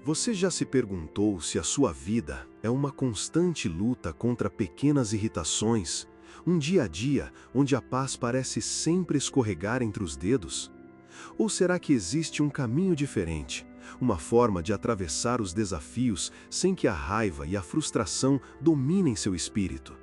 Você já se perguntou se a sua vida é uma constante luta contra pequenas irritações, um dia a dia onde a paz parece sempre escorregar entre os dedos? Ou será que existe um caminho diferente, uma forma de atravessar os desafios sem que a raiva e a frustração dominem seu espírito?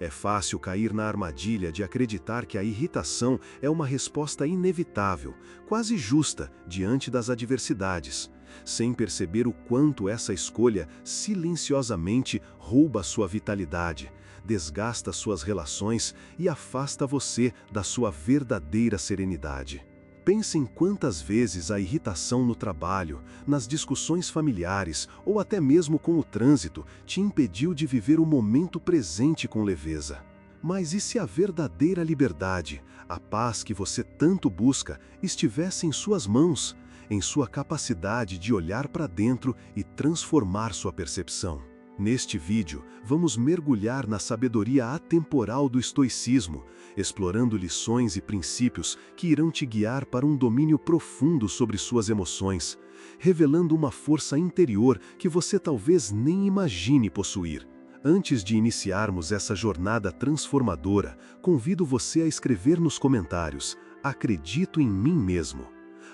É fácil cair na armadilha de acreditar que a irritação é uma resposta inevitável, quase justa, diante das adversidades, sem perceber o quanto essa escolha silenciosamente rouba sua vitalidade, desgasta suas relações e afasta você da sua verdadeira serenidade. Pense em quantas vezes a irritação no trabalho, nas discussões familiares ou até mesmo com o trânsito te impediu de viver o momento presente com leveza. Mas e se a verdadeira liberdade, a paz que você tanto busca, estivesse em suas mãos, em sua capacidade de olhar para dentro e transformar sua percepção? Neste vídeo, vamos mergulhar na sabedoria atemporal do estoicismo, explorando lições e princípios que irão te guiar para um domínio profundo sobre suas emoções, revelando uma força interior que você talvez nem imagine possuir. Antes de iniciarmos essa jornada transformadora, convido você a escrever nos comentários: "Acredito em mim mesmo".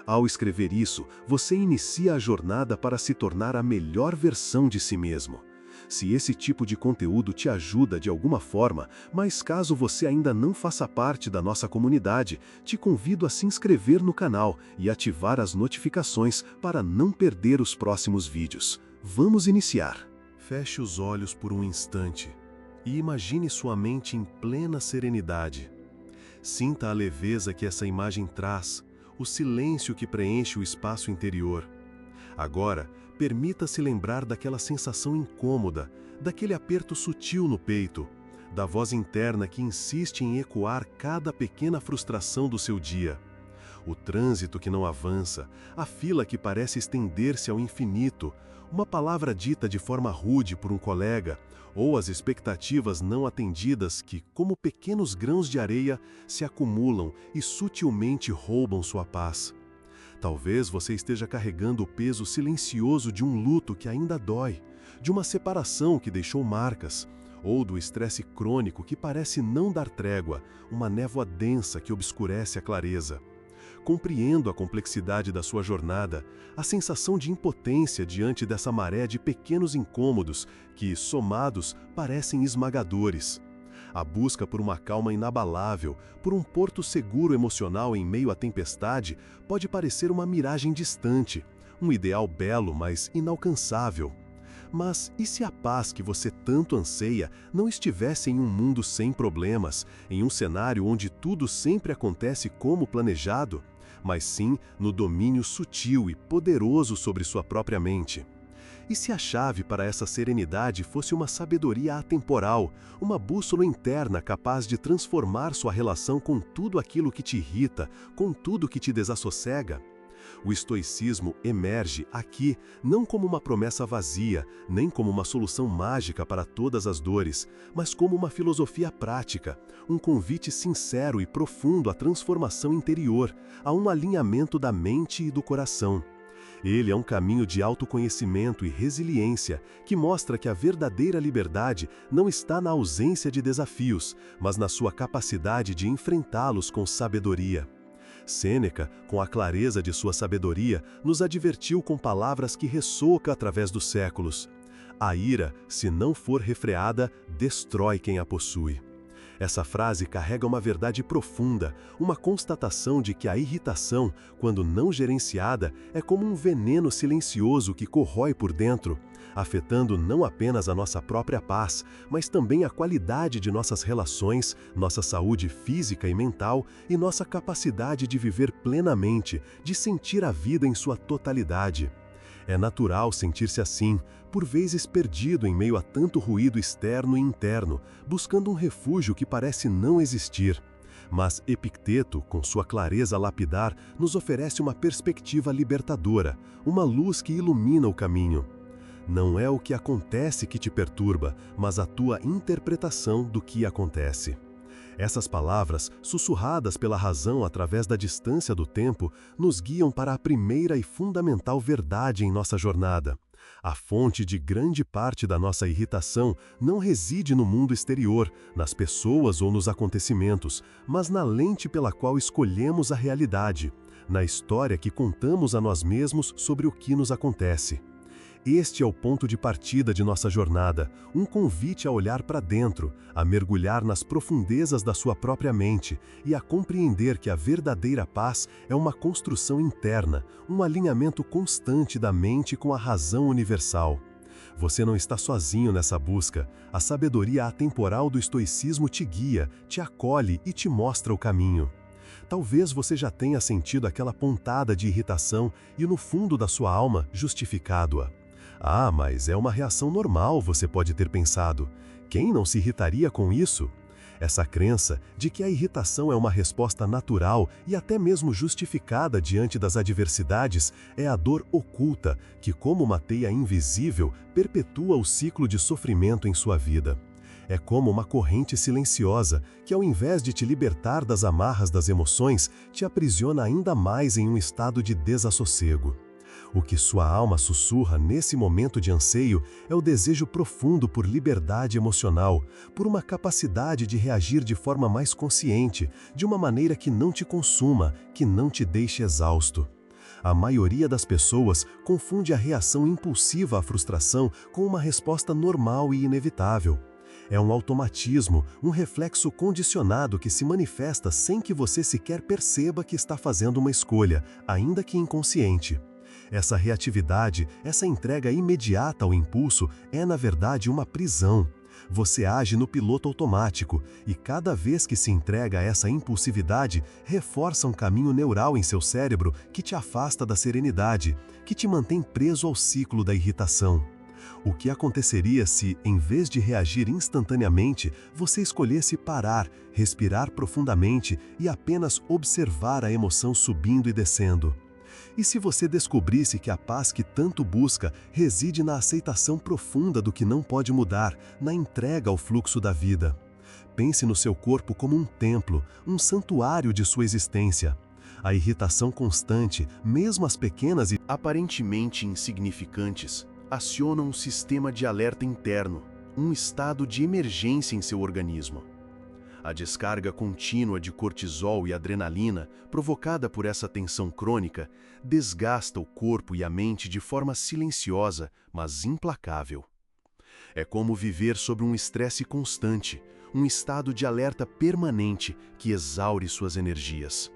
Ao escrever isso, você inicia a jornada para se tornar a melhor versão de si mesmo. Se esse tipo de conteúdo te ajuda de alguma forma, mas caso você ainda não faça parte da nossa comunidade, te convido a se inscrever no canal e ativar as notificações para não perder os próximos vídeos. Vamos iniciar! Feche os olhos por um instante e imagine sua mente em plena serenidade. Sinta a leveza que essa imagem traz, o silêncio que preenche o espaço interior. Agora, permita-se lembrar daquela sensação incômoda, daquele aperto sutil no peito, da voz interna que insiste em ecoar cada pequena frustração do seu dia. O trânsito que não avança, a fila que parece estender-se ao infinito, uma palavra dita de forma rude por um colega, ou as expectativas não atendidas que, como pequenos grãos de areia, se acumulam e sutilmente roubam sua paz. Talvez você esteja carregando o peso silencioso de um luto que ainda dói, de uma separação que deixou marcas, ou do estresse crônico que parece não dar trégua, uma névoa densa que obscurece a clareza. Compreendo a complexidade da sua jornada, a sensação de impotência diante dessa maré de pequenos incômodos que, somados, parecem esmagadores. A busca por uma calma inabalável, por um porto seguro emocional em meio à tempestade, pode parecer uma miragem distante, um ideal belo, mas inalcançável. Mas e se a paz que você tanto anseia não estivesse em um mundo sem problemas, em um cenário onde tudo sempre acontece como planejado, mas sim no domínio sutil e poderoso sobre sua própria mente? E se a chave para essa serenidade fosse uma sabedoria atemporal, uma bússola interna capaz de transformar sua relação com tudo aquilo que te irrita, com tudo que te desassossega? O estoicismo emerge aqui não como uma promessa vazia, nem como uma solução mágica para todas as dores, mas como uma filosofia prática, um convite sincero e profundo à transformação interior, a um alinhamento da mente e do coração. Ele é um caminho de autoconhecimento e resiliência que mostra que a verdadeira liberdade não está na ausência de desafios, mas na sua capacidade de enfrentá-los com sabedoria. Sêneca, com a clareza de sua sabedoria, nos advertiu com palavras que ressoam através dos séculos: "A ira, se não for refreada, destrói quem a possui." Essa frase carrega uma verdade profunda, uma constatação de que a irritação, quando não gerenciada, é como um veneno silencioso que corrói por dentro, afetando não apenas a nossa própria paz, mas também a qualidade de nossas relações, nossa saúde física e mental e nossa capacidade de viver plenamente, de sentir a vida em sua totalidade. É natural sentir-se assim, por vezes perdido em meio a tanto ruído externo e interno, buscando um refúgio que parece não existir. Mas Epicteto, com sua clareza lapidar, nos oferece uma perspectiva libertadora, uma luz que ilumina o caminho. Não é o que acontece que te perturba, mas a tua interpretação do que acontece. Essas palavras, sussurradas pela razão através da distância do tempo, nos guiam para a primeira e fundamental verdade em nossa jornada. A fonte de grande parte da nossa irritação não reside no mundo exterior, nas pessoas ou nos acontecimentos, mas na lente pela qual escolhemos a realidade, na história que contamos a nós mesmos sobre o que nos acontece. Este é o ponto de partida de nossa jornada, um convite a olhar para dentro, a mergulhar nas profundezas da sua própria mente e a compreender que a verdadeira paz é uma construção interna, um alinhamento constante da mente com a razão universal. Você não está sozinho nessa busca. A sabedoria atemporal do estoicismo te guia, te acolhe e te mostra o caminho. Talvez você já tenha sentido aquela pontada de irritação e no fundo da sua alma justificado-a. Ah, mas é uma reação normal, você pode ter pensado. Quem não se irritaria com isso? Essa crença de que a irritação é uma resposta natural e até mesmo justificada diante das adversidades é a dor oculta que, como uma teia invisível, perpetua o ciclo de sofrimento em sua vida. É como uma corrente silenciosa que, ao invés de te libertar das amarras das emoções, te aprisiona ainda mais em um estado de desassossego. O que sua alma sussurra nesse momento de anseio é o desejo profundo por liberdade emocional, por uma capacidade de reagir de forma mais consciente, de uma maneira que não te consuma, que não te deixe exausto. A maioria das pessoas confunde a reação impulsiva à frustração com uma resposta normal e inevitável. É um automatismo, um reflexo condicionado que se manifesta sem que você sequer perceba que está fazendo uma escolha, ainda que inconsciente. Essa reatividade, essa entrega imediata ao impulso é, na verdade, uma prisão. Você age no piloto automático e cada vez que se entrega a essa impulsividade, reforça um caminho neural em seu cérebro que te afasta da serenidade, que te mantém preso ao ciclo da irritação. O que aconteceria se, em vez de reagir instantaneamente, você escolhesse parar, respirar profundamente e apenas observar a emoção subindo e descendo? E se você descobrisse que a paz que tanto busca reside na aceitação profunda do que não pode mudar, na entrega ao fluxo da vida? Pense no seu corpo como um templo, um santuário de sua existência. A irritação constante, mesmo as pequenas e aparentemente insignificantes, acionam um sistema de alerta interno, um estado de emergência em seu organismo. A descarga contínua de cortisol e adrenalina, provocada por essa tensão crônica, desgasta o corpo e a mente de forma silenciosa, mas implacável. É como viver sob um estresse constante, um estado de alerta permanente que exaure suas energias.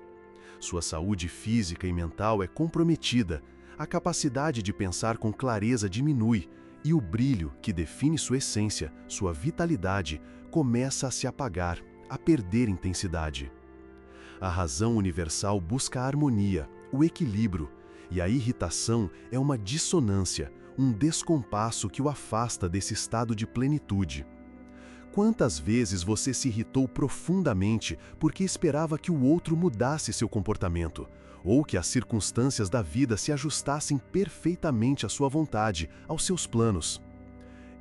Sua saúde física e mental é comprometida, a capacidade de pensar com clareza diminui e o brilho que define sua essência, sua vitalidade, começa a se apagar, a perder intensidade. A razão universal busca a harmonia, o equilíbrio, e a irritação é uma dissonância, um descompasso que o afasta desse estado de plenitude. Quantas vezes você se irritou profundamente porque esperava que o outro mudasse seu comportamento, ou que as circunstâncias da vida se ajustassem perfeitamente à sua vontade, aos seus planos?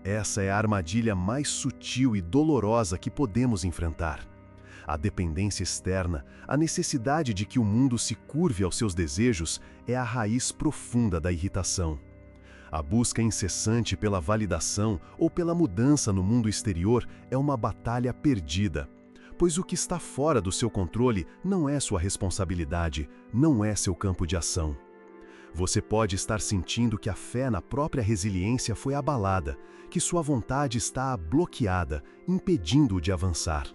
Essa é a armadilha mais sutil e dolorosa que podemos enfrentar. A dependência externa, a necessidade de que o mundo se curve aos seus desejos, é a raiz profunda da irritação. A busca incessante pela validação ou pela mudança no mundo exterior é uma batalha perdida, pois o que está fora do seu controle não é sua responsabilidade, não é seu campo de ação. Você pode estar sentindo que a fé na própria resiliência foi abalada, que sua vontade está bloqueada, impedindo-o de avançar.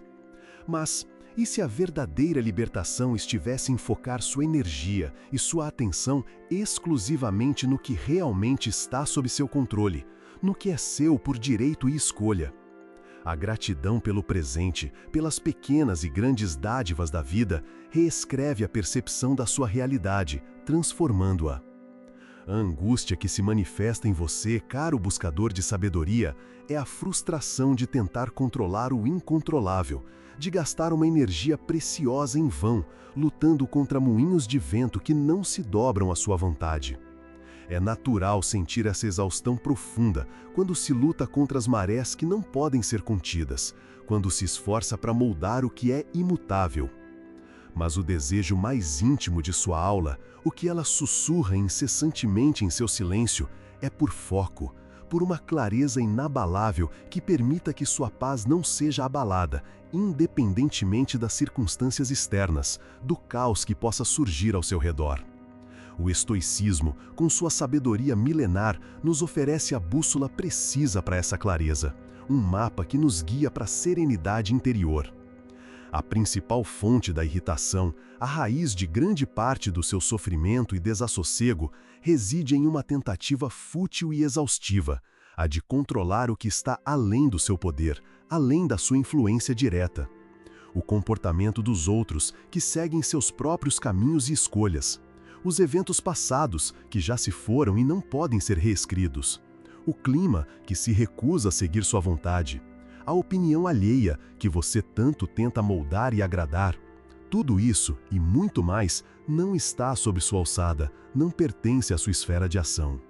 Mas, e se a verdadeira libertação estivesse em focar sua energia e sua atenção exclusivamente no que realmente está sob seu controle, no que é seu por direito e escolha? A gratidão pelo presente, pelas pequenas e grandes dádivas da vida, reescreve a percepção da sua realidade, transformando-a. A angústia que se manifesta em você, caro buscador de sabedoria, é a frustração de tentar controlar o incontrolável, de gastar uma energia preciosa em vão, lutando contra moinhos de vento que não se dobram à sua vontade. É natural sentir essa exaustão profunda quando se luta contra as marés que não podem ser contidas, quando se esforça para moldar o que é imutável. Mas o desejo mais íntimo de sua aula, o que ela sussurra incessantemente em seu silêncio, é por foco, por uma clareza inabalável que permita que sua paz não seja abalada, independentemente das circunstâncias externas, do caos que possa surgir ao seu redor. O estoicismo, com sua sabedoria milenar, nos oferece a bússola precisa para essa clareza, um mapa que nos guia para a serenidade interior. A principal fonte da irritação, a raiz de grande parte do seu sofrimento e desassossego, reside em uma tentativa fútil e exaustiva, a de controlar o que está além do seu poder, além da sua influência direta. O comportamento dos outros, que seguem seus próprios caminhos e escolhas. Os eventos passados, que já se foram e não podem ser reescritos. O clima, que se recusa a seguir sua vontade. A opinião alheia, que você tanto tenta moldar e agradar. Tudo isso, e muito mais, não está sob sua alçada, não pertence à sua esfera de ação.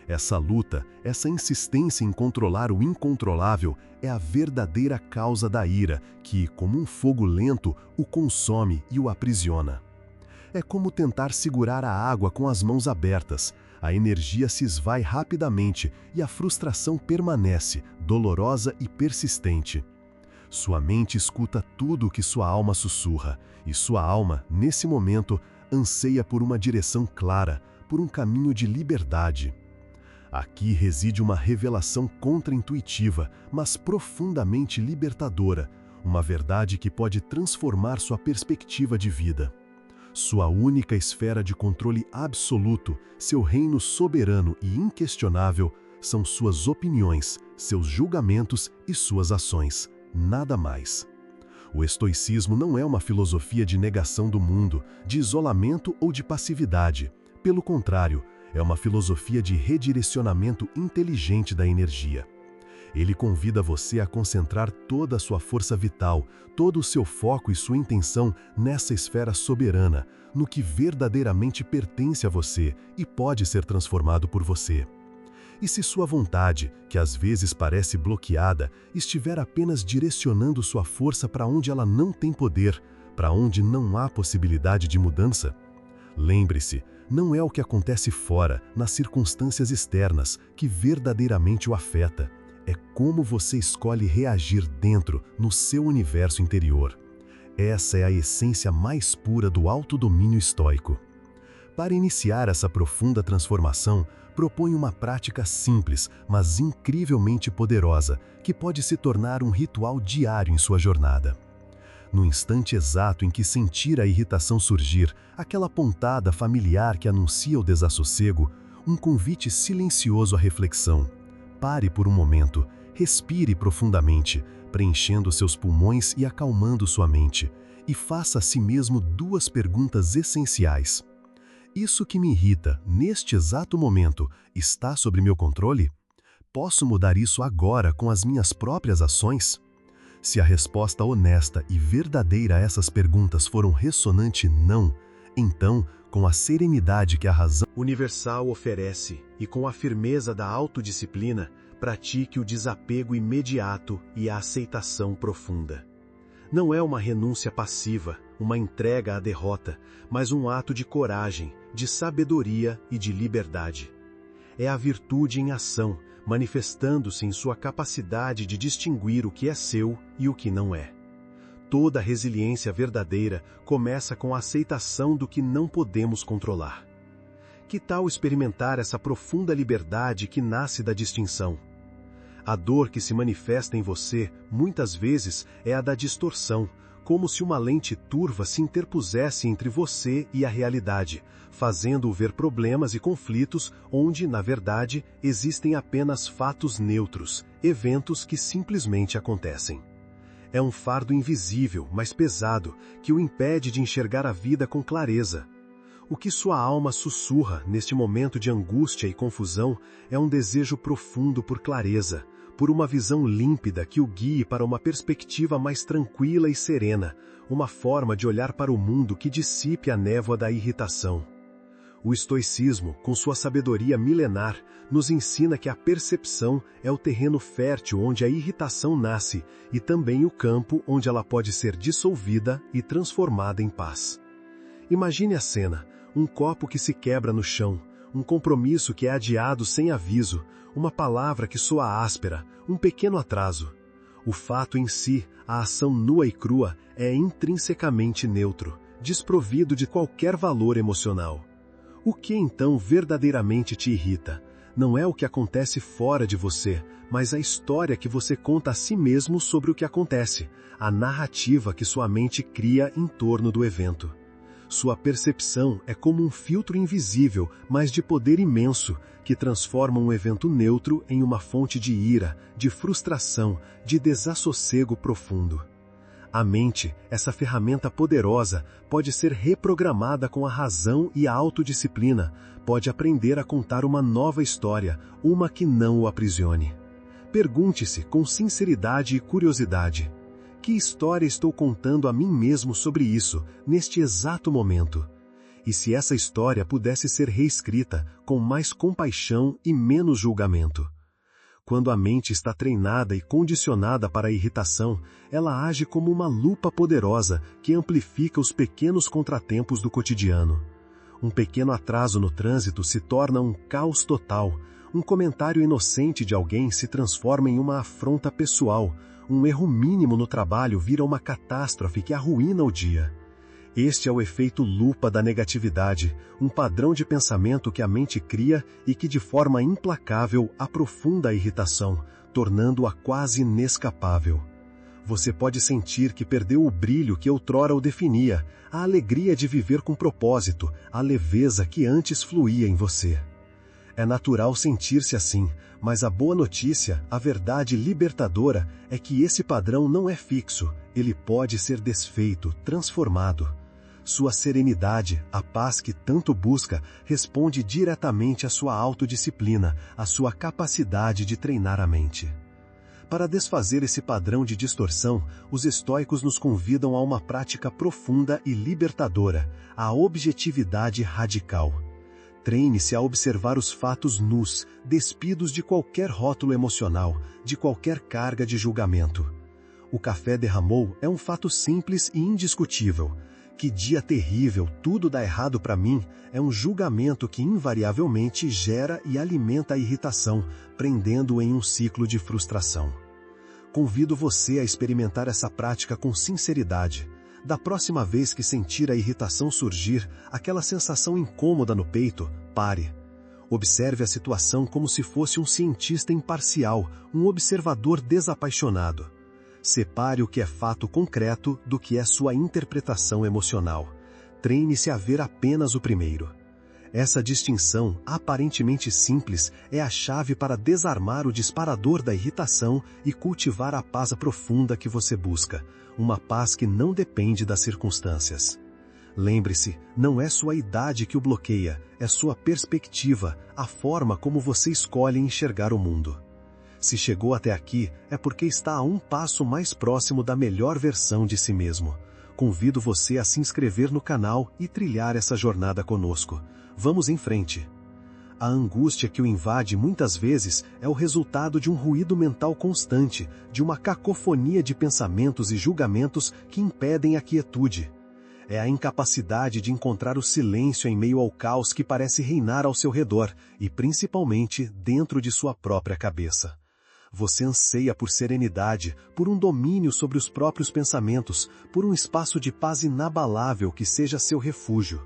Essa luta, essa insistência em controlar o incontrolável, é a verdadeira causa da ira, que, como um fogo lento, o consome e o aprisiona. É como tentar segurar a água com as mãos abertas. A energia se esvai rapidamente e a frustração permanece, dolorosa e persistente. Sua mente escuta tudo o que sua alma sussurra, e sua alma, nesse momento, anseia por uma direção clara, por um caminho de liberdade. Aqui reside uma revelação contraintuitiva, mas profundamente libertadora, uma verdade que pode transformar sua perspectiva de vida. Sua única esfera de controle absoluto, seu reino soberano e inquestionável, são suas opiniões, seus julgamentos e suas ações, nada mais. O estoicismo não é uma filosofia de negação do mundo, de isolamento ou de passividade. Pelo contrário, é uma filosofia de redirecionamento inteligente da energia. Ele convida você a concentrar toda a sua força vital, todo o seu foco e sua intenção nessa esfera soberana, no que verdadeiramente pertence a você e pode ser transformado por você. E se sua vontade, que às vezes parece bloqueada, estiver apenas direcionando sua força para onde ela não tem poder, para onde não há possibilidade de mudança? Lembre-se, não é o que acontece fora, nas circunstâncias externas, que verdadeiramente o afeta. É como você escolhe reagir dentro, no seu universo interior. Essa é a essência mais pura do autodomínio estoico. Para iniciar essa profunda transformação, propõe uma prática simples, mas incrivelmente poderosa, que pode se tornar um ritual diário em sua jornada. No instante exato em que sentir a irritação surgir, aquela pontada familiar que anuncia o desassossego, um convite silencioso à reflexão. Pare por um momento, respire profundamente, preenchendo seus pulmões e acalmando sua mente, e faça a si mesmo duas perguntas essenciais. Isso que me irrita, neste exato momento, está sob meu controle? Posso mudar isso agora com as minhas próprias ações? Se a resposta honesta e verdadeira a essas perguntas for um ressonante não, então, com a serenidade que a razão universal oferece e com a firmeza da autodisciplina, pratique o desapego imediato e a aceitação profunda. Não é uma renúncia passiva, uma entrega à derrota, mas um ato de coragem, de sabedoria e de liberdade. É a virtude em ação, manifestando-se em sua capacidade de distinguir o que é seu e o que não é. Toda resiliência verdadeira começa com a aceitação do que não podemos controlar. Que tal experimentar essa profunda liberdade que nasce da distinção? A dor que se manifesta em você, muitas vezes, é a da distorção, como se uma lente turva se interpusesse entre você e a realidade, fazendo-o ver problemas e conflitos onde, na verdade, existem apenas fatos neutros, eventos que simplesmente acontecem. É um fardo invisível, mas pesado, que o impede de enxergar a vida com clareza. O que sua alma sussurra neste momento de angústia e confusão é um desejo profundo por clareza, por uma visão límpida que o guie para uma perspectiva mais tranquila e serena, uma forma de olhar para o mundo que dissipe a névoa da irritação. O estoicismo, com sua sabedoria milenar, nos ensina que a percepção é o terreno fértil onde a irritação nasce e também o campo onde ela pode ser dissolvida e transformada em paz. Imagine a cena, um copo que se quebra no chão, um compromisso que é adiado sem aviso, uma palavra que soa áspera, um pequeno atraso. O fato em si, a ação nua e crua, é intrinsecamente neutro, desprovido de qualquer valor emocional. O que então verdadeiramente te irrita? Não é o que acontece fora de você, mas a história que você conta a si mesmo sobre o que acontece, a narrativa que sua mente cria em torno do evento. Sua percepção é como um filtro invisível, mas de poder imenso, que transforma um evento neutro em uma fonte de ira, de frustração, de desassossego profundo. A mente, essa ferramenta poderosa, pode ser reprogramada com a razão e a autodisciplina, pode aprender a contar uma nova história, uma que não o aprisione. Pergunte-se com sinceridade e curiosidade: que história estou contando a mim mesmo sobre isso, neste exato momento? E se essa história pudesse ser reescrita, com mais compaixão e menos julgamento? Quando a mente está treinada e condicionada para a irritação, ela age como uma lupa poderosa que amplifica os pequenos contratempos do cotidiano. Um pequeno atraso no trânsito se torna um caos total, um comentário inocente de alguém se transforma em uma afronta pessoal, um erro mínimo no trabalho vira uma catástrofe que arruína o dia. Este é o efeito lupa da negatividade, um padrão de pensamento que a mente cria e que de forma implacável aprofunda a irritação, tornando-a quase inescapável. Você pode sentir que perdeu o brilho que outrora o definia, a alegria de viver com propósito, a leveza que antes fluía em você. É natural sentir-se assim, mas a boa notícia, a verdade libertadora, é que esse padrão não é fixo, ele pode ser desfeito, transformado. Sua serenidade, a paz que tanto busca, responde diretamente à sua autodisciplina, à sua capacidade de treinar a mente. Para desfazer esse padrão de distorção, os estoicos nos convidam a uma prática profunda e libertadora, a objetividade radical. Treine-se a observar os fatos nus, despidos de qualquer rótulo emocional, de qualquer carga de julgamento. O café derramou é um fato simples e indiscutível. Que dia terrível, tudo dá errado para mim, é um julgamento que invariavelmente gera e alimenta a irritação, prendendo-o em um ciclo de frustração. Convido você a experimentar essa prática com sinceridade. Da próxima vez que sentir a irritação surgir, aquela sensação incômoda no peito, pare. Observe a situação como se fosse um cientista imparcial, um observador desapaixonado. Separe o que é fato concreto do que é sua interpretação emocional. Treine-se a ver apenas o primeiro. Essa distinção, aparentemente simples, é a chave para desarmar o disparador da irritação e cultivar a paz profunda que você busca, uma paz que não depende das circunstâncias. Lembre-se, não é sua idade que o bloqueia, é sua perspectiva, a forma como você escolhe enxergar o mundo. Se chegou até aqui, é porque está a um passo mais próximo da melhor versão de si mesmo. Convido você a se inscrever no canal e trilhar essa jornada conosco. Vamos em frente. A angústia que o invade muitas vezes é o resultado de um ruído mental constante, de uma cacofonia de pensamentos e julgamentos que impedem a quietude. É a incapacidade de encontrar o silêncio em meio ao caos que parece reinar ao seu redor e, principalmente, dentro de sua própria cabeça. Você anseia por serenidade, por um domínio sobre os próprios pensamentos, por um espaço de paz inabalável que seja seu refúgio.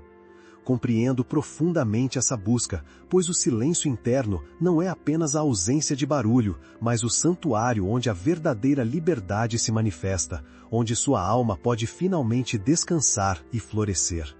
Compreendo profundamente essa busca, pois o silêncio interno não é apenas a ausência de barulho, mas o santuário onde a verdadeira liberdade se manifesta, onde sua alma pode finalmente descansar e florescer.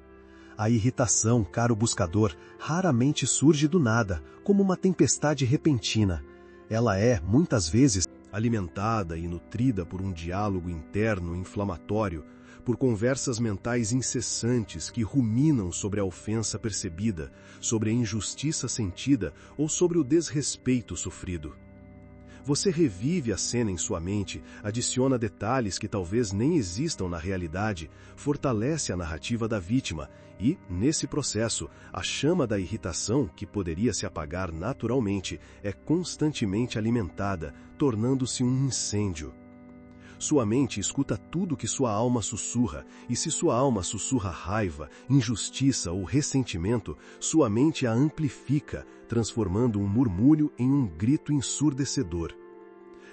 A irritação, caro buscador, raramente surge do nada, como uma tempestade repentina. Ela é, muitas vezes, alimentada e nutrida por um diálogo interno inflamatório, por conversas mentais incessantes que ruminam sobre a ofensa percebida, sobre a injustiça sentida ou sobre o desrespeito sofrido. Você revive a cena em sua mente, adiciona detalhes que talvez nem existam na realidade, fortalece a narrativa da vítima e, nesse processo, a chama da irritação, que poderia se apagar naturalmente, é constantemente alimentada, tornando-se um incêndio. Sua mente escuta tudo que sua alma sussurra, e se sua alma sussurra raiva, injustiça ou ressentimento, sua mente a amplifica, transformando um murmúrio em um grito ensurdecedor.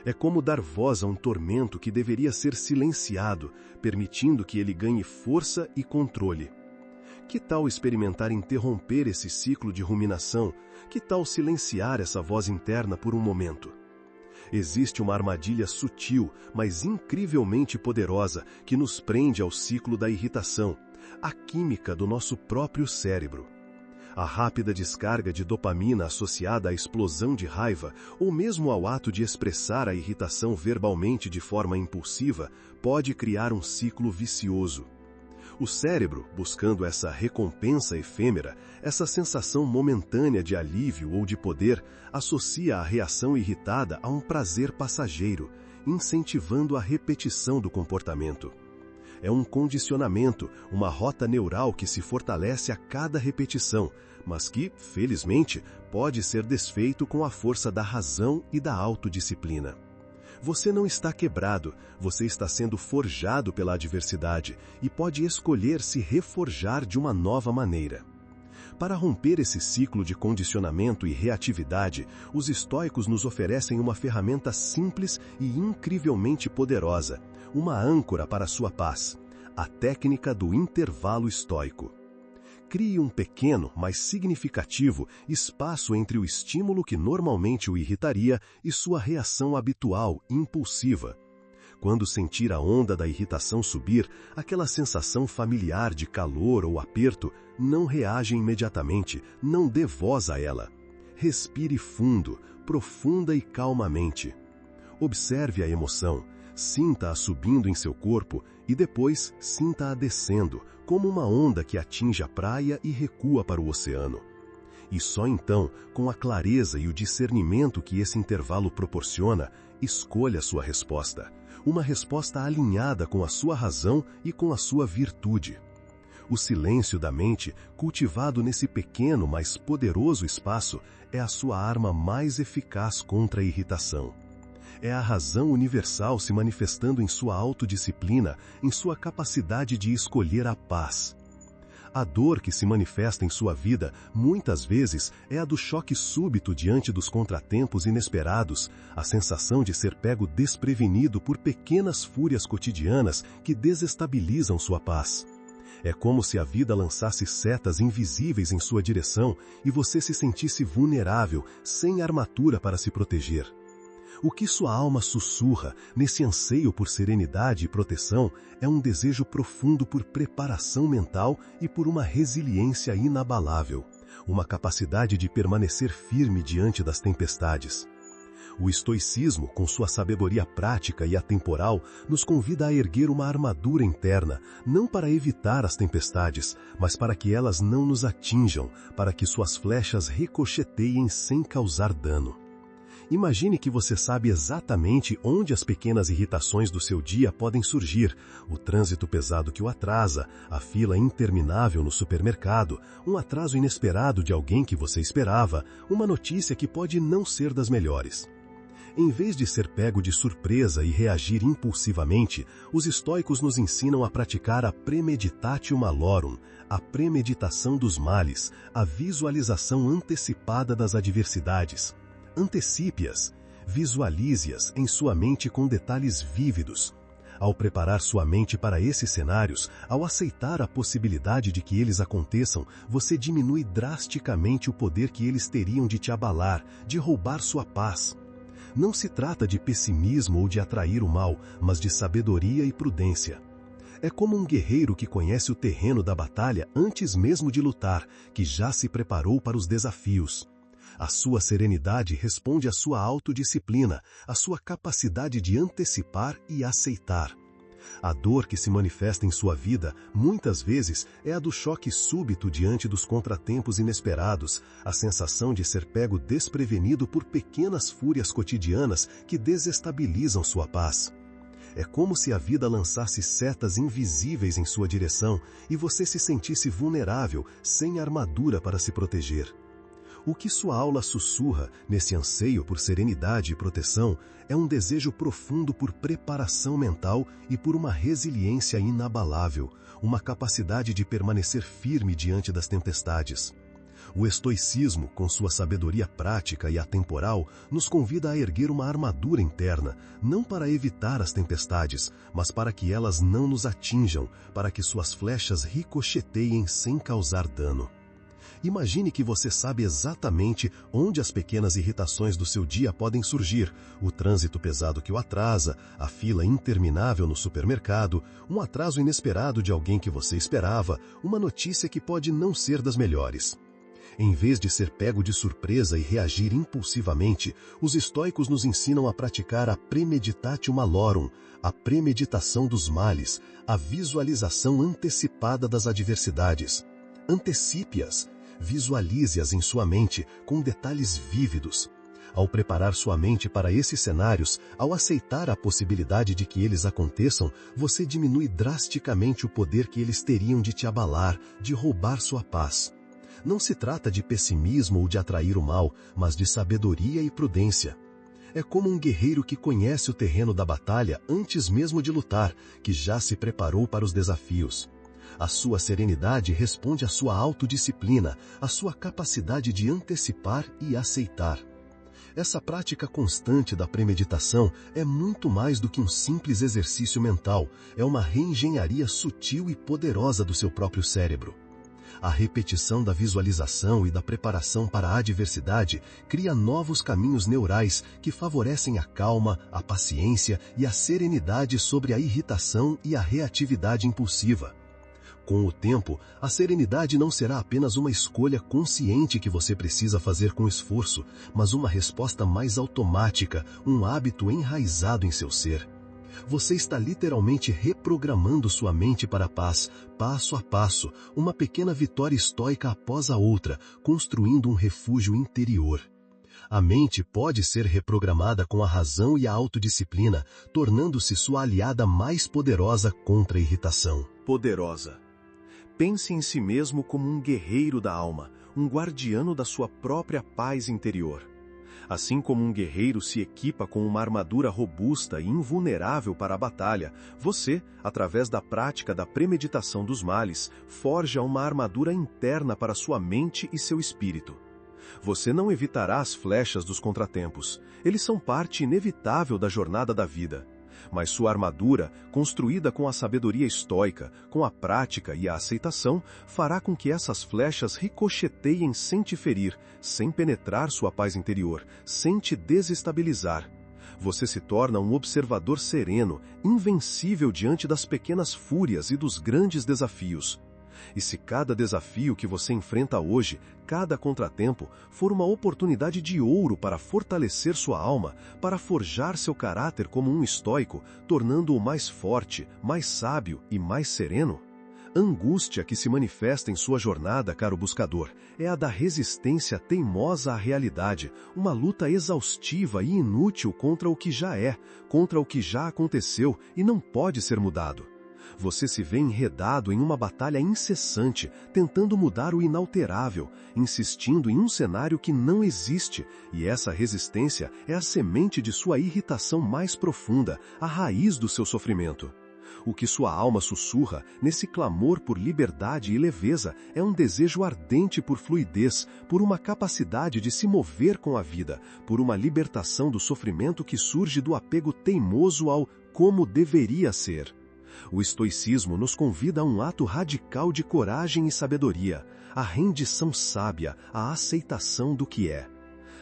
É como dar voz a um tormento que deveria ser silenciado, permitindo que ele ganhe força e controle. Que tal experimentar interromper esse ciclo de ruminação? Que tal silenciar essa voz interna por um momento? Existe uma armadilha sutil, mas incrivelmente poderosa, que nos prende ao ciclo da irritação, a química do nosso próprio cérebro. A rápida descarga de dopamina associada à explosão de raiva, ou mesmo ao ato de expressar a irritação verbalmente de forma impulsiva, pode criar um ciclo vicioso. O cérebro, buscando essa recompensa efêmera, essa sensação momentânea de alívio ou de poder, associa a reação irritada a um prazer passageiro, incentivando a repetição do comportamento. É um condicionamento, uma rota neural que se fortalece a cada repetição, mas que, felizmente, pode ser desfeito com a força da razão e da autodisciplina. Você não está quebrado, você está sendo forjado pela adversidade e pode escolher se reforjar de uma nova maneira. Para romper esse ciclo de condicionamento e reatividade, os estoicos nos oferecem uma ferramenta simples e incrivelmente poderosa, uma âncora para sua paz, a técnica do intervalo estoico. Crie um pequeno, mas significativo, espaço entre o estímulo que normalmente o irritaria e sua reação habitual, impulsiva. Quando sentir a onda da irritação subir, aquela sensação familiar de calor ou aperto, não reaja imediatamente, não dê voz a ela. Respire fundo, profunda e calmamente. Observe a emoção, sinta-a subindo em seu corpo e depois sinta-a descendo, como uma onda que atinge a praia e recua para o oceano. E só então, com a clareza e o discernimento que esse intervalo proporciona, escolha sua resposta. Uma resposta alinhada com a sua razão e com a sua virtude. O silêncio da mente, cultivado nesse pequeno, mas poderoso espaço, é a sua arma mais eficaz contra a irritação. É a razão universal se manifestando em sua autodisciplina, em sua capacidade de escolher a paz. A dor que se manifesta em sua vida, muitas vezes, é a do choque súbito diante dos contratempos inesperados, a sensação de ser pego desprevenido por pequenas fúrias cotidianas que desestabilizam sua paz. É como se a vida lançasse setas invisíveis em sua direção e você se sentisse vulnerável, sem armadura para se proteger. O que sua alma sussurra, nesse anseio por serenidade e proteção, é um desejo profundo por preparação mental e por uma resiliência inabalável, uma capacidade de permanecer firme diante das tempestades. O estoicismo, com sua sabedoria prática e atemporal, nos convida a erguer uma armadura interna, não para evitar as tempestades, mas para que elas não nos atinjam, para que suas flechas ricocheteiem sem causar dano. Imagine que você sabe exatamente onde as pequenas irritações do seu dia podem surgir, o trânsito pesado que o atrasa, a fila interminável no supermercado, um atraso inesperado de alguém que você esperava, uma notícia que pode não ser das melhores. Em vez de ser pego de surpresa e reagir impulsivamente, os estoicos nos ensinam a praticar a premeditatio malorum, a premeditação dos males, a visualização antecipada das adversidades. Antecipe-as, visualize-as em sua mente com detalhes vívidos. Ao preparar sua mente para esses cenários, ao aceitar a possibilidade de que eles aconteçam, você diminui drasticamente o poder que eles teriam de te abalar, de roubar sua paz. Não se trata de pessimismo ou de atrair o mal, mas de sabedoria e prudência. É como um guerreiro que conhece o terreno da batalha antes mesmo de lutar, que já se preparou para os desafios. A sua serenidade responde à sua autodisciplina, à sua capacidade de antecipar e aceitar. A dor que se manifesta em sua vida, muitas vezes, é a do choque súbito diante dos contratempos inesperados, a sensação de ser pego desprevenido por pequenas fúrias cotidianas que desestabilizam sua paz. É como se a vida lançasse setas invisíveis em sua direção e você se sentisse vulnerável, sem armadura para se proteger. O que sua aula sussurra, nesse anseio por serenidade e proteção, é um desejo profundo por preparação mental e por uma resiliência inabalável, uma capacidade de permanecer firme diante das tempestades. O estoicismo, com sua sabedoria prática e atemporal, nos convida a erguer uma armadura interna, não para evitar as tempestades, mas para que elas não nos atinjam, para que suas flechas ricocheteiem sem causar dano. Imagine que você sabe exatamente onde as pequenas irritações do seu dia podem surgir, o trânsito pesado que o atrasa, a fila interminável no supermercado, um atraso inesperado de alguém que você esperava, uma notícia que pode não ser das melhores. Em vez de ser pego de surpresa e reagir impulsivamente, os estoicos nos ensinam a praticar a premeditatio malorum, a premeditação dos males, a visualização antecipada das adversidades. Antecipe-as, visualize-as em sua mente com detalhes vívidos. Ao preparar sua mente para esses cenários, ao aceitar a possibilidade de que eles aconteçam, você diminui drasticamente o poder que eles teriam de te abalar, de roubar sua paz. Não se trata de pessimismo ou de atrair o mal, mas de sabedoria e prudência. É como um guerreiro que conhece o terreno da batalha antes mesmo de lutar, que já se preparou para os desafios. A sua serenidade responde à sua autodisciplina, à sua capacidade de antecipar e aceitar. Essa prática constante da premeditação é muito mais do que um simples exercício mental, é uma reengenharia sutil e poderosa do seu próprio cérebro. A repetição da visualização e da preparação para a adversidade cria novos caminhos neurais que favorecem a calma, a paciência e a serenidade sobre a irritação e a reatividade impulsiva. Com o tempo, a serenidade não será apenas uma escolha consciente que você precisa fazer com esforço, mas uma resposta mais automática, um hábito enraizado em seu ser. Você está literalmente reprogramando sua mente para a paz, passo a passo, uma pequena vitória estoica após a outra, construindo um refúgio interior. A mente pode ser reprogramada com a razão e a autodisciplina, tornando-se sua aliada mais poderosa contra a irritação. Poderosa. Pense em si mesmo como um guerreiro da alma, um guardião da sua própria paz interior. Assim como um guerreiro se equipa com uma armadura robusta e invulnerável para a batalha, você, através da prática da premeditação dos males, forja uma armadura interna para sua mente e seu espírito. Você não evitará as flechas dos contratempos, eles são parte inevitável da jornada da vida. Mas sua armadura, construída com a sabedoria estoica, com a prática e a aceitação, fará com que essas flechas ricocheteiem sem te ferir, sem penetrar sua paz interior, sem te desestabilizar. Você se torna um observador sereno, invencível diante das pequenas fúrias e dos grandes desafios. E se cada desafio que você enfrenta hoje, cada contratempo, for uma oportunidade de ouro para fortalecer sua alma, para forjar seu caráter como um estoico, tornando-o mais forte, mais sábio e mais sereno? A angústia que se manifesta em sua jornada, caro buscador, é a da resistência teimosa à realidade, uma luta exaustiva e inútil contra o que já é, contra o que já aconteceu e não pode ser mudado. Você se vê enredado em uma batalha incessante, tentando mudar o inalterável, insistindo em um cenário que não existe, e essa resistência é a semente de sua irritação mais profunda, a raiz do seu sofrimento. O que sua alma sussurra, nesse clamor por liberdade e leveza, é um desejo ardente por fluidez, por uma capacidade de se mover com a vida, por uma libertação do sofrimento que surge do apego teimoso ao como deveria ser. O estoicismo nos convida a um ato radical de coragem e sabedoria, a rendição sábia, a aceitação do que é.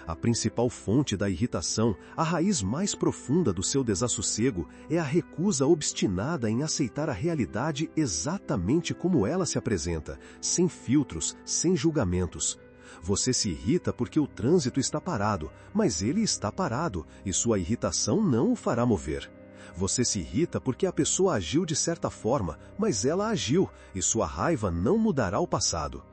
A principal fonte da irritação, a raiz mais profunda do seu desassossego, é a recusa obstinada em aceitar a realidade exatamente como ela se apresenta, sem filtros, sem julgamentos. Você se irrita porque o trânsito está parado, mas ele está parado, e sua irritação não o fará mover. Você se irrita porque a pessoa agiu de certa forma, mas ela agiu, e sua raiva não mudará o passado.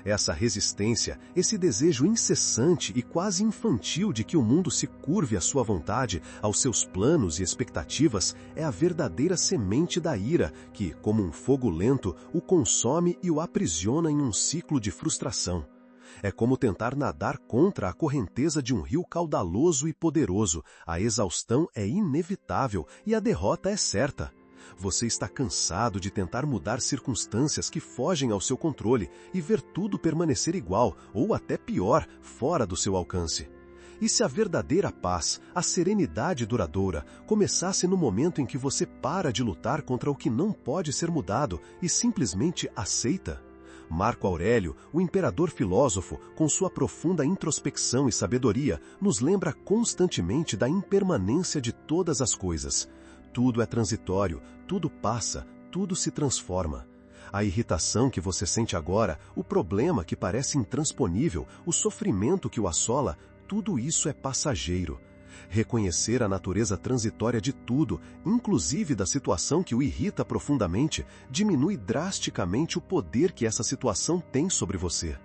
Essa resistência, esse desejo incessante e quase infantil de que o mundo se curve à sua vontade, aos seus planos e expectativas, é a verdadeira semente da ira, que, como um fogo lento, o consome e o aprisiona em um ciclo de frustração. É como tentar nadar contra a correnteza de um rio caudaloso e poderoso. A exaustão é inevitável e a derrota é certa. Você está cansado de tentar mudar circunstâncias que fogem ao seu controle e ver tudo permanecer igual, ou até pior, fora do seu alcance. E se a verdadeira paz, a serenidade duradoura, começasse no momento em que você para de lutar contra o que não pode ser mudado e simplesmente aceita? Marco Aurélio, o imperador filósofo, com sua profunda introspecção e sabedoria, nos lembra constantemente da impermanência de todas as coisas. Tudo é transitório, tudo passa, tudo se transforma. A irritação que você sente agora, o problema que parece intransponível, o sofrimento que o assola, tudo isso é passageiro. Reconhecer a natureza transitória de tudo, inclusive da situação que o irrita profundamente, diminui drasticamente o poder que essa situação tem sobre você.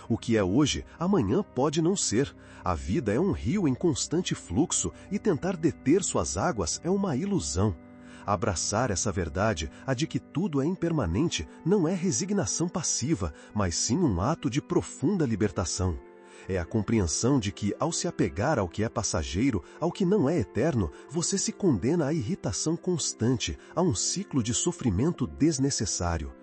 O que é hoje, amanhã pode não ser. A vida é um rio em constante fluxo e tentar deter suas águas é uma ilusão. Abraçar essa verdade, a de que tudo é impermanente, não é resignação passiva, mas sim um ato de profunda libertação. É a compreensão de que, ao se apegar ao que é passageiro, ao que não é eterno, você se condena à irritação constante, a um ciclo de sofrimento desnecessário.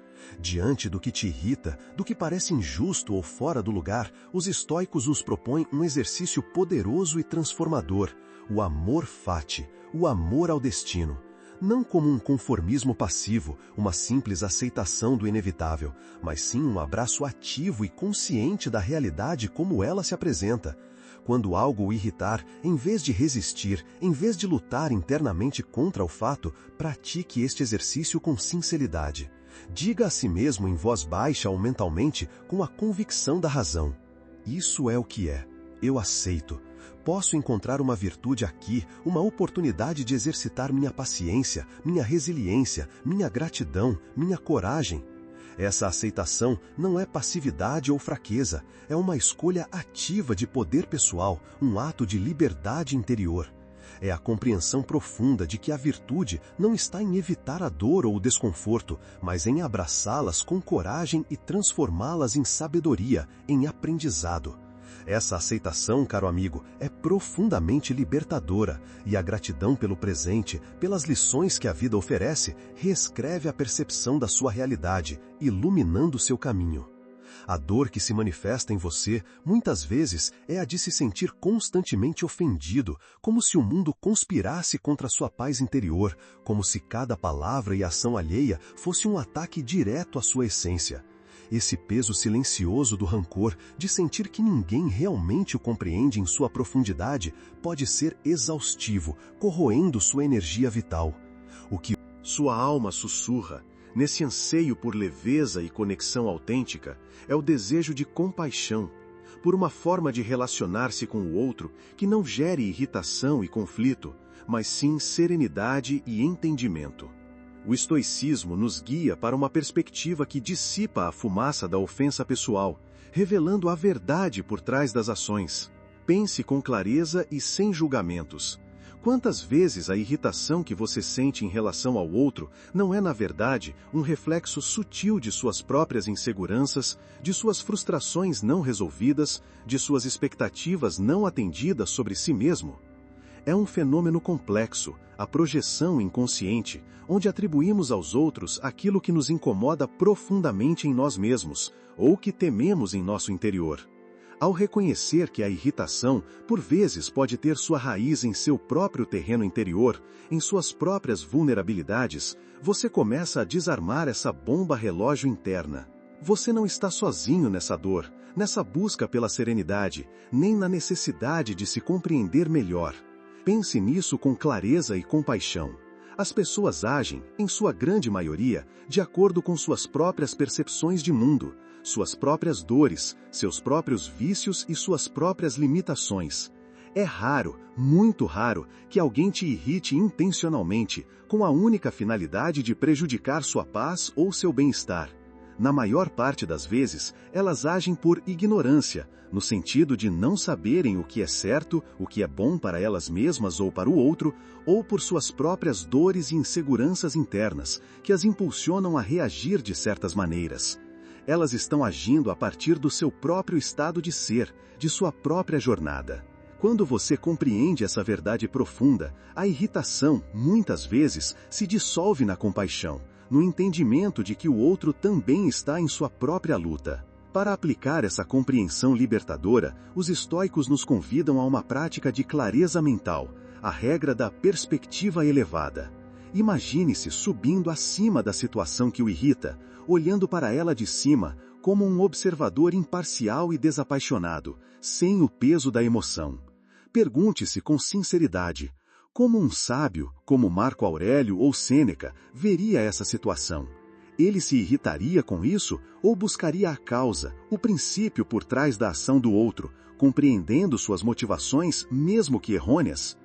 Diante do que te irrita, do que parece injusto ou fora do lugar, os estoicos nos propõem um exercício poderoso e transformador, o amor fati, o amor ao destino. Não como um conformismo passivo, uma simples aceitação do inevitável, mas sim um abraço ativo e consciente da realidade como ela se apresenta. Quando algo o irritar, em vez de resistir, em vez de lutar internamente contra o fato, pratique este exercício com sinceridade. Diga a si mesmo em voz baixa ou mentalmente, com a convicção da razão: isso é o que é, eu aceito. Posso encontrar uma virtude aqui, uma oportunidade de exercitar minha paciência, minha resiliência, minha gratidão, minha coragem. Essa aceitação não é passividade ou fraqueza, é uma escolha ativa de poder pessoal, um ato de liberdade interior. É a compreensão profunda de que a virtude não está em evitar a dor ou o desconforto, mas em abraçá-las com coragem e transformá-las em sabedoria, em aprendizado. Essa aceitação, caro amigo, é profundamente libertadora, e a gratidão pelo presente, pelas lições que a vida oferece, reescreve a percepção da sua realidade, iluminando seu caminho. A dor que se manifesta em você, muitas vezes, é a de se sentir constantemente ofendido, como se o mundo conspirasse contra sua paz interior, como se cada palavra e ação alheia fosse um ataque direto à sua essência. Esse peso silencioso do rancor, de sentir que ninguém realmente o compreende em sua profundidade, pode ser exaustivo, corroendo sua energia vital. O que sua alma sussurra, nesse anseio por leveza e conexão autêntica, é o desejo de compaixão, por uma forma de relacionar-se com o outro que não gere irritação e conflito, mas sim serenidade e entendimento. O estoicismo nos guia para uma perspectiva que dissipa a fumaça da ofensa pessoal, revelando a verdade por trás das ações. Pense com clareza e sem julgamentos. Quantas vezes a irritação que você sente em relação ao outro não é, na verdade, um reflexo sutil de suas próprias inseguranças, de suas frustrações não resolvidas, de suas expectativas não atendidas sobre si mesmo? É um fenômeno complexo, a projeção inconsciente, onde atribuímos aos outros aquilo que nos incomoda profundamente em nós mesmos, ou que tememos em nosso interior. Ao reconhecer que a irritação, por vezes, pode ter sua raiz em seu próprio terreno interior, em suas próprias vulnerabilidades, você começa a desarmar essa bomba relógio interna. Você não está sozinho nessa dor, nessa busca pela serenidade, nem na necessidade de se compreender melhor. Pense nisso com clareza e compaixão. As pessoas agem, em sua grande maioria, de acordo com suas próprias percepções de mundo, suas próprias dores, seus próprios vícios e suas próprias limitações. É raro, muito raro, que alguém te irrite intencionalmente, com a única finalidade de prejudicar sua paz ou seu bem-estar. Na maior parte das vezes, elas agem por ignorância, no sentido de não saberem o que é certo, o que é bom para elas mesmas ou para o outro, ou por suas próprias dores e inseguranças internas, que as impulsionam a reagir de certas maneiras. Elas estão agindo a partir do seu próprio estado de ser, de sua própria jornada. Quando você compreende essa verdade profunda, a irritação, muitas vezes, se dissolve na compaixão, no entendimento de que o outro também está em sua própria luta. Para aplicar essa compreensão libertadora, os estoicos nos convidam a uma prática de clareza mental, a regra da perspectiva elevada. Imagine-se subindo acima da situação que o irrita, olhando para ela de cima, como um observador imparcial e desapaixonado, sem o peso da emoção. Pergunte-se com sinceridade, como um sábio, como Marco Aurélio ou Sêneca, veria essa situação? Ele se irritaria com isso ou buscaria a causa, o princípio por trás da ação do outro, compreendendo suas motivações, mesmo que errôneas?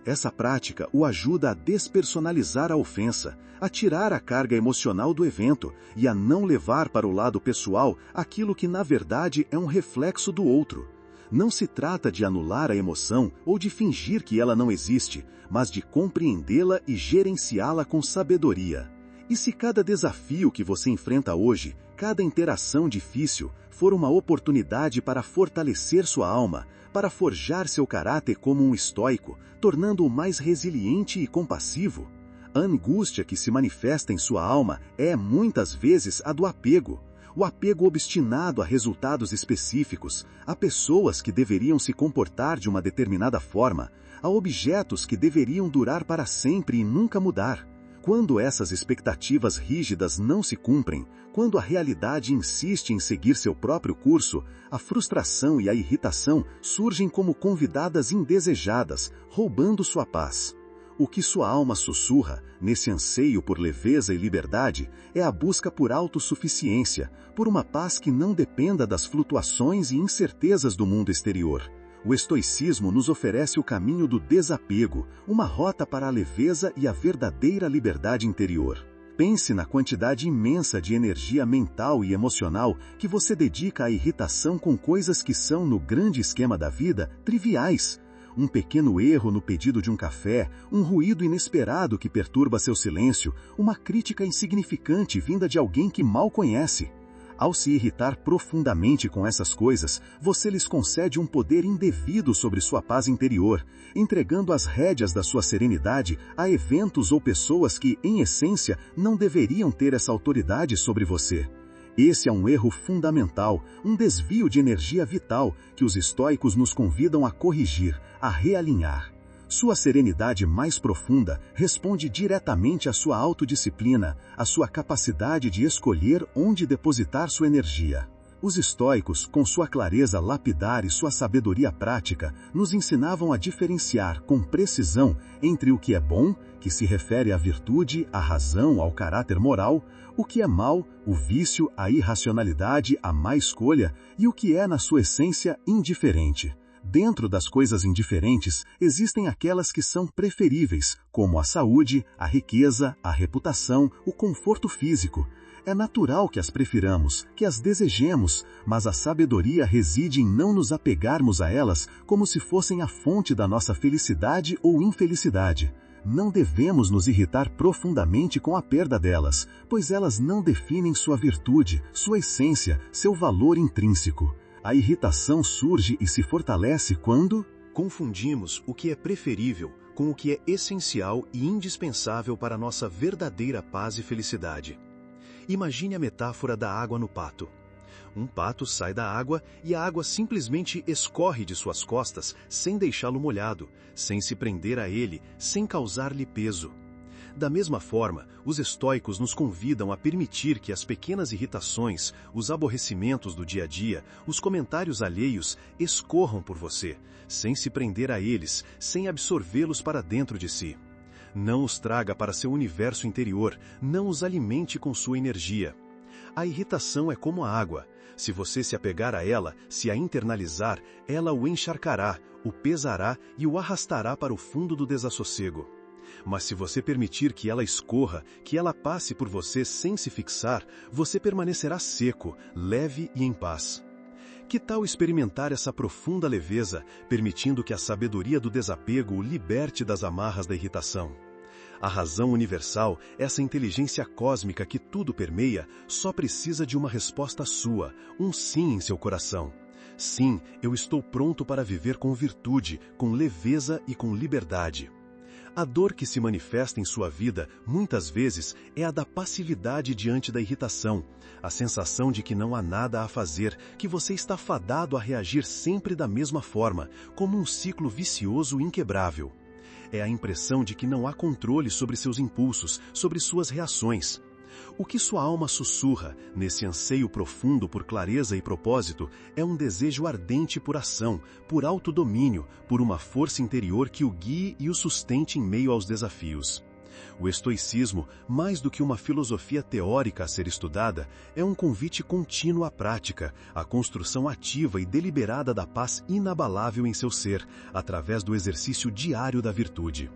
Essa prática o ajuda a despersonalizar a ofensa, a tirar a carga emocional do evento e a não levar para o lado pessoal aquilo que na verdade é um reflexo do outro. Não se trata de anular a emoção ou de fingir que ela não existe, mas de compreendê-la e gerenciá-la com sabedoria. E se cada desafio que você enfrenta hoje, cada interação difícil, for uma oportunidade para fortalecer sua alma, para forjar seu caráter como um estoico, tornando-o mais resiliente e compassivo? A angústia que se manifesta em sua alma é, muitas vezes, a do apego. O apego obstinado a resultados específicos, a pessoas que deveriam se comportar de uma determinada forma, a objetos que deveriam durar para sempre e nunca mudar. Quando essas expectativas rígidas não se cumprem, quando a realidade insiste em seguir seu próprio curso, a frustração e a irritação surgem como convidadas indesejadas, roubando sua paz. O que sua alma sussurra, nesse anseio por leveza e liberdade, é a busca por autossuficiência, por uma paz que não dependa das flutuações e incertezas do mundo exterior. O estoicismo nos oferece o caminho do desapego, uma rota para a leveza e a verdadeira liberdade interior. Pense na quantidade imensa de energia mental e emocional que você dedica à irritação com coisas que são, no grande esquema da vida, triviais. Um pequeno erro no pedido de um café, um ruído inesperado que perturba seu silêncio, uma crítica insignificante vinda de alguém que mal conhece. Ao se irritar profundamente com essas coisas, você lhes concede um poder indevido sobre sua paz interior, entregando as rédeas da sua serenidade a eventos ou pessoas que, em essência, não deveriam ter essa autoridade sobre você. Esse é um erro fundamental, um desvio de energia vital que os estoicos nos convidam a corrigir, a realinhar. Sua serenidade mais profunda responde diretamente à sua autodisciplina, à sua capacidade de escolher onde depositar sua energia. Os estoicos, com sua clareza lapidar e sua sabedoria prática, nos ensinavam a diferenciar com precisão entre o que é bom, que se refere à virtude, à razão, ao caráter moral, o que é mal, o vício, a irracionalidade, a má escolha, e o que é, na sua essência, indiferente. Dentro das coisas indiferentes, existem aquelas que são preferíveis, como a saúde, a riqueza, a reputação, o conforto físico. É natural que as prefiramos, que as desejemos, mas a sabedoria reside em não nos apegarmos a elas como se fossem a fonte da nossa felicidade ou infelicidade. Não devemos nos irritar profundamente com a perda delas, pois elas não definem sua virtude, sua essência, seu valor intrínseco. A irritação surge e se fortalece quando confundimos o que é preferível com o que é essencial e indispensável para nossa verdadeira paz e felicidade. Imagine a metáfora da água no pato. Um pato sai da água e a água simplesmente escorre de suas costas sem deixá-lo molhado, sem se prender a ele, sem causar-lhe peso. Da mesma forma, os estoicos nos convidam a permitir que as pequenas irritações, os aborrecimentos do dia a dia, os comentários alheios escorram por você, sem se prender a eles, sem absorvê-los para dentro de si. Não os traga para seu universo interior, não os alimente com sua energia. A irritação é como a água. Se você se apegar a ela, se a internalizar, ela o encharcará, o pesará e o arrastará para o fundo do desassossego. Mas se você permitir que ela escorra, que ela passe por você sem se fixar, você permanecerá seco, leve e em paz. Que tal experimentar essa profunda leveza, permitindo que a sabedoria do desapego o liberte das amarras da irritação? A razão universal, essa inteligência cósmica que tudo permeia, só precisa de uma resposta sua, um sim em seu coração. Sim, eu estou pronto para viver com virtude, com leveza e com liberdade. A dor que se manifesta em sua vida, muitas vezes, é a da passividade diante da irritação, a sensação de que não há nada a fazer, que você está fadado a reagir sempre da mesma forma, como um ciclo vicioso inquebrável. É a impressão de que não há controle sobre seus impulsos, sobre suas reações. O que sua alma sussurra, nesse anseio profundo por clareza e propósito, é um desejo ardente por ação, por autodomínio, por uma força interior que o guie e o sustente em meio aos desafios. O estoicismo, mais do que uma filosofia teórica a ser estudada, é um convite contínuo à prática, à construção ativa e deliberada da paz inabalável em seu ser, através do exercício diário da virtude.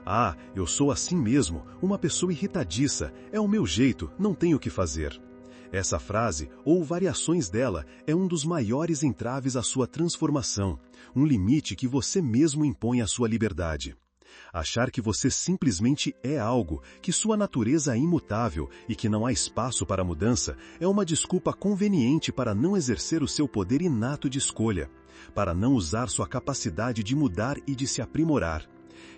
Ah, eu sou assim mesmo, uma pessoa irritadiça, é o meu jeito, não tenho o que fazer. Essa frase, ou variações dela, é um dos maiores entraves à sua transformação, um limite que você mesmo impõe à sua liberdade. Achar que você simplesmente é algo, que sua natureza é imutável e que não há espaço para mudança, é uma desculpa conveniente para não exercer o seu poder inato de escolha, para não usar sua capacidade de mudar e de se aprimorar.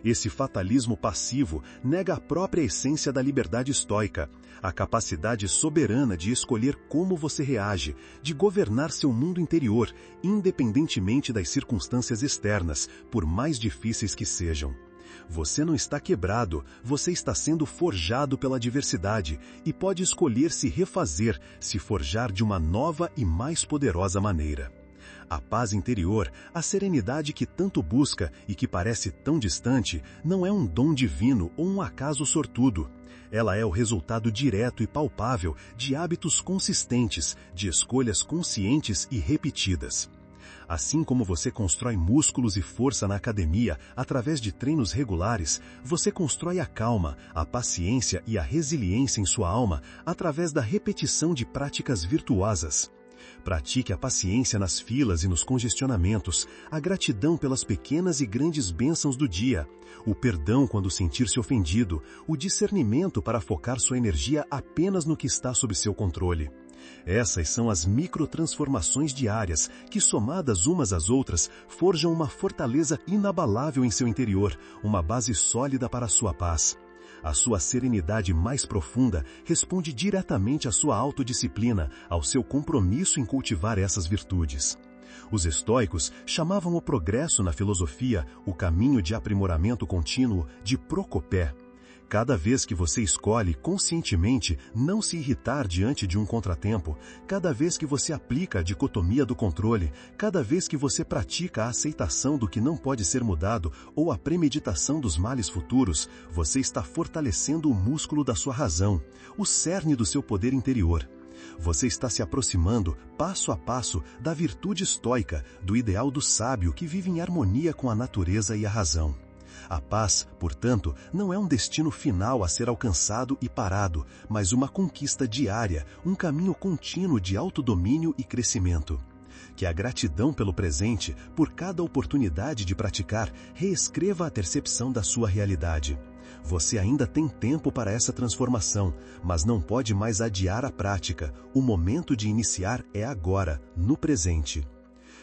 Esse fatalismo passivo nega a própria essência da liberdade estoica, a capacidade soberana de escolher como você reage, de governar seu mundo interior, independentemente das circunstâncias externas, por mais difíceis que sejam. Você não está quebrado, você está sendo forjado pela adversidade e pode escolher se refazer, se forjar de uma nova e mais poderosa maneira. A paz interior, a serenidade que tanto busca e que parece tão distante, não é um dom divino ou um acaso sortudo. Ela é o resultado direto e palpável de hábitos consistentes, de escolhas conscientes e repetidas. Assim como você constrói músculos e força na academia através de treinos regulares, você constrói a calma, a paciência e a resiliência em sua alma através da repetição de práticas virtuosas. Pratique a paciência nas filas e nos congestionamentos, a gratidão pelas pequenas e grandes bênçãos do dia, o perdão quando sentir-se ofendido, o discernimento para focar sua energia apenas no que está sob seu controle. Essas são as microtransformações diárias que, somadas umas às outras, forjam uma fortaleza inabalável em seu interior, uma base sólida para a sua paz. A sua serenidade mais profunda responde diretamente à sua autodisciplina, ao seu compromisso em cultivar essas virtudes. Os estoicos chamavam o progresso na filosofia, o caminho de aprimoramento contínuo, de procopé. Cada vez que você escolhe conscientemente não se irritar diante de um contratempo, cada vez que você aplica a dicotomia do controle, cada vez que você pratica a aceitação do que não pode ser mudado ou a premeditação dos males futuros, você está fortalecendo o músculo da sua razão, o cerne do seu poder interior. Você está se aproximando, passo a passo, da virtude estoica, do ideal do sábio que vive em harmonia com a natureza e a razão. A paz, portanto, não é um destino final a ser alcançado e parado, mas uma conquista diária, um caminho contínuo de autodomínio e crescimento. Que a gratidão pelo presente, por cada oportunidade de praticar, reescreva a percepção da sua realidade. Você ainda tem tempo para essa transformação, mas não pode mais adiar a prática. O momento de iniciar é agora, no presente.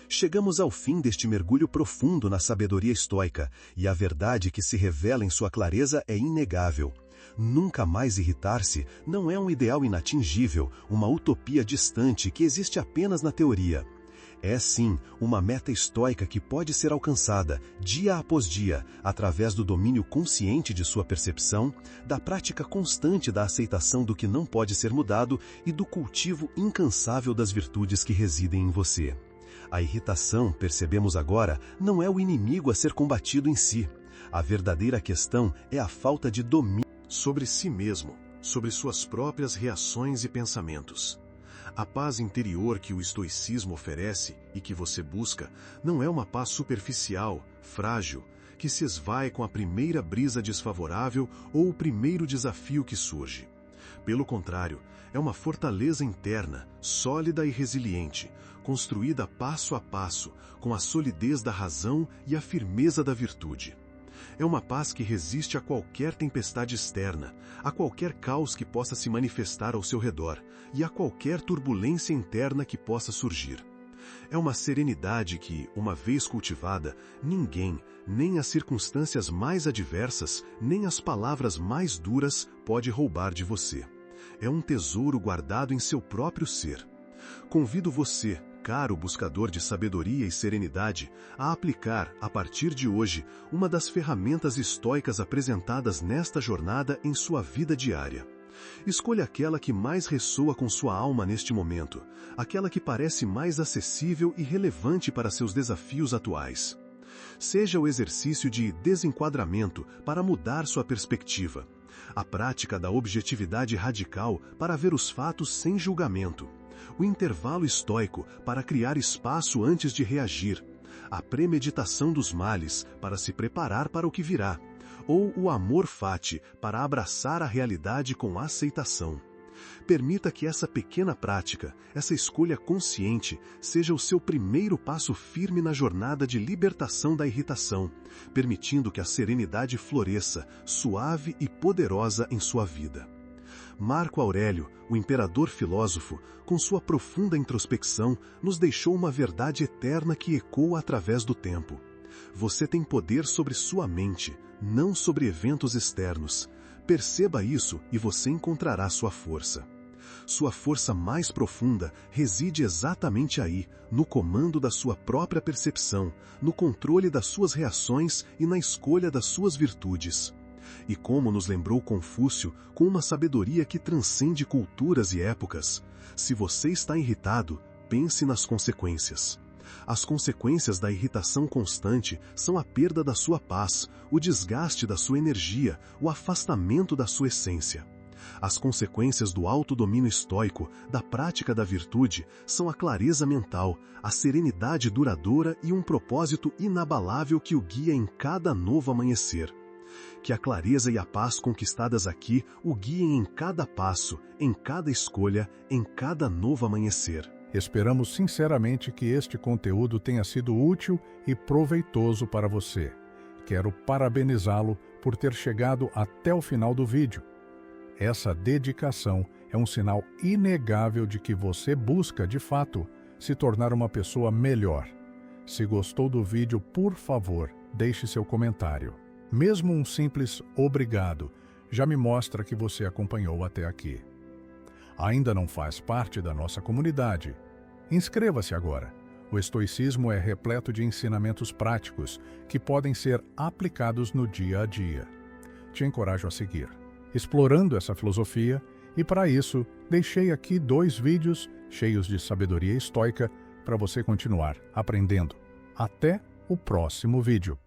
Chegamos ao fim deste mergulho profundo na sabedoria estoica, e a verdade que se revela em sua clareza é inegável. Nunca mais irritar-se não é um ideal inatingível, uma utopia distante que existe apenas na teoria. É sim uma meta estoica que pode ser alcançada, dia após dia, através do domínio consciente de sua percepção, da prática constante da aceitação do que não pode ser mudado e do cultivo incansável das virtudes que residem em você. A irritação, percebemos agora, não é o inimigo a ser combatido em si. A verdadeira questão é a falta de domínio sobre si mesmo, sobre suas próprias reações e pensamentos. A paz interior que o estoicismo oferece e que você busca não é uma paz superficial, frágil, que se esvai com a primeira brisa desfavorável ou o primeiro desafio que surge. Pelo contrário, é uma fortaleza interna, sólida e resiliente, construída passo a passo, com a solidez da razão e a firmeza da virtude. É uma paz que resiste a qualquer tempestade externa, a qualquer caos que possa se manifestar ao seu redor e a qualquer turbulência interna que possa surgir. É uma serenidade que, uma vez cultivada, ninguém, nem as circunstâncias mais adversas, nem as palavras mais duras pode roubar de você. É um tesouro guardado em seu próprio ser. Convido você, caro buscador de sabedoria e serenidade, a aplicar, a partir de hoje, uma das ferramentas estoicas apresentadas nesta jornada em sua vida diária. Escolha aquela que mais ressoa com sua alma neste momento, aquela que parece mais acessível e relevante para seus desafios atuais. Seja o exercício de desenquadramento para mudar sua perspectiva, a prática da objetividade radical para ver os fatos sem julgamento, o intervalo estoico para criar espaço antes de reagir, a premeditação dos males para se preparar para o que virá, ou o amor fati para abraçar a realidade com aceitação. Permita que essa pequena prática, essa escolha consciente, seja o seu primeiro passo firme na jornada de libertação da irritação, permitindo que a serenidade floresça, suave e poderosa em sua vida. Marco Aurélio, o imperador filósofo, com sua profunda introspecção, nos deixou uma verdade eterna que ecoa através do tempo. Você tem poder sobre sua mente, não sobre eventos externos. Perceba isso e você encontrará sua força. Sua força mais profunda reside exatamente aí, no comando da sua própria percepção, no controle das suas reações e na escolha das suas virtudes. E como nos lembrou Confúcio, com uma sabedoria que transcende culturas e épocas, se você está irritado, pense nas consequências. As consequências da irritação constante são a perda da sua paz, o desgaste da sua energia, o afastamento da sua essência. As consequências do autodomínio estoico, da prática da virtude, são a clareza mental, a serenidade duradoura e um propósito inabalável que o guia em cada novo amanhecer. Que a clareza e a paz conquistadas aqui o guiem em cada passo, em cada escolha, em cada novo amanhecer. Esperamos sinceramente que este conteúdo tenha sido útil e proveitoso para você. Quero parabenizá-lo por ter chegado até o final do vídeo. Essa dedicação é um sinal inegável de que você busca, de fato, se tornar uma pessoa melhor. Se gostou do vídeo, por favor, deixe seu comentário. Mesmo um simples obrigado já me mostra que você acompanhou até aqui. Ainda não faz parte da nossa comunidade? Inscreva-se agora. O estoicismo é repleto de ensinamentos práticos que podem ser aplicados no dia a dia. Te encorajo a seguir, explorando essa filosofia, e para isso, deixei aqui 2 vídeos cheios de sabedoria estoica para você continuar aprendendo. Até o próximo vídeo.